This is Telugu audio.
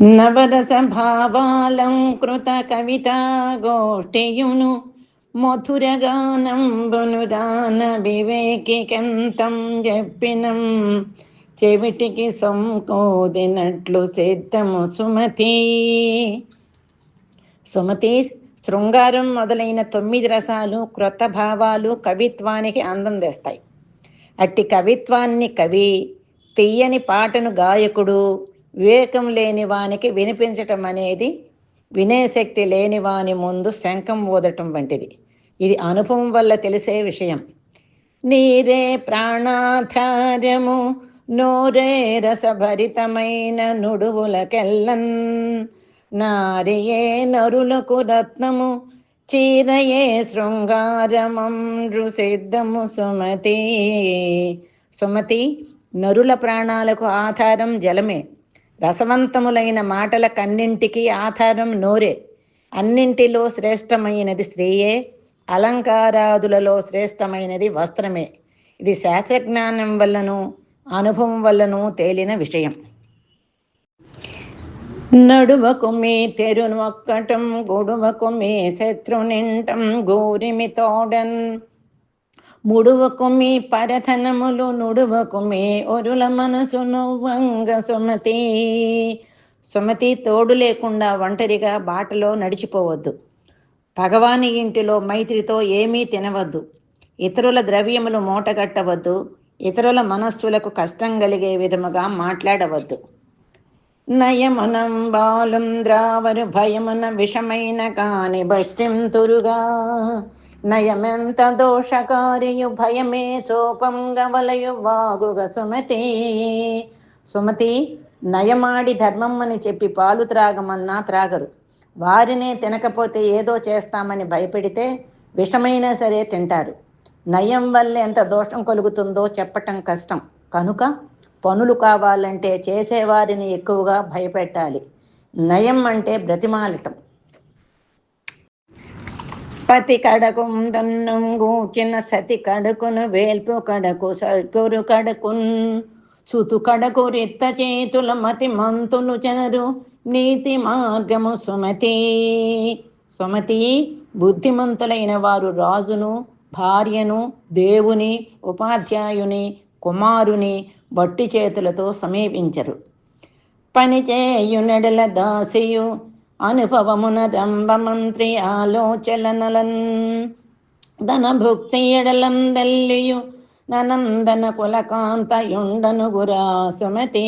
నవరస భావాలంకృత కవితా గోష్ఠియును మధురగానంబును దాన వివేకికంతం చెప్పినం చెవిటికి సంకోదినట్లు సిద్ధము సుమతి. సుమతి, శృంగారం మొదలైన 9 రసాలు క్రొత్త భావాలు కవిత్వానికి అందం తెస్తాయి. అట్టి కవిత్వాన్ని కవి, తీయని పాటను గాయకుడు, వివేకం లేని వానికి వినిపించటం అనేది వినేశక్తి లేని వాని ముందు శంఖం ఊదటం వంటిది. ఇది అనుభవం వల్ల తెలిసే విషయం. నీరే ప్రాణాధార్యము, నోరే రసభరితమైన నుడువులకెల్లన్, నారియే నరులకు రత్నము, చీరయే శృంగారమండ్రు సిద్ధము సుమతి. సుమతి, నరుల ప్రాణాలకు ఆధారం జలమే. రసవంతములైన మాటలకన్నింటికీ ఆధారం నోరే. అన్నింటిలో శ్రేష్టమైనది స్త్రీయే. అలంకారాదులలో శ్రేష్టమైనది వస్త్రమే. ఇది శాస్త్రజ్ఞానం వల్లను అనుభవం వల్లను తేలిన విషయం. నడువకు మీ తెరునొక్కటం, గొడువకు మీ శత్రునింటం గోరిమి తోడన్, ముడువకు మీ పరధనములు, నుడువకు మీ ఒరుల మనసు నొవ్వంగ సుమతి. సుమతి, తోడు లేకుండా ఒంటరిగా బాటలో నడిచిపోవద్దు. పగవాని ఇంటిలో మైత్రితో ఏమీ తినవద్దు. ఇతరుల ద్రవ్యములు మూటగట్టవద్దు. ఇతరుల మనస్సులకు కష్టం కలిగే విధముగా మాట్లాడవద్దు. నయమనం బాలం ద్రావరు భయమున విషమైన కాని భక్తింతురుగా, నయమెంత దోషకారియు భయమే చోపంగవలయు వాగుగ సుమతి. సుమతి, నయమాడి ధర్మం అని చెప్పి పాలు త్రాగమన్నా త్రాగరు. వారినే తినకపోతే ఏదో చేస్తామని భయపెడితే విషమైనా సరే తింటారు. నయం వల్ల ఎంత దోషం కలుగుతుందో చెప్పటం కష్టం. కనుక పనులు కావాలంటే చేసేవారిని ఎక్కువగా భయపెట్టాలి. నయం అంటే బ్రతిమాలటం. పతి కడకుందన్నం గూకిన సతి కడుకును వేల్పు కడకు సర్కురు కడకున్, సుతు కడకు రిత్త చేతుల మతి మంతులు చెనరు నీతి మార్గము సుమతి. సుమతి, బుద్ధిమంతులైన వారు రాజును, భార్యను, దేవుని, ఉపాధ్యాయుని, కుమారుని వట్టి చేతులతో సమీపించరు. పని చేయునెడల దాసియు అనుభవమున రంభమంత్రి ఆలోచనలన్, ధనభుక్తి ఎడలందల్లియు ననందన కులకాంతయుండను గురా సుమతి.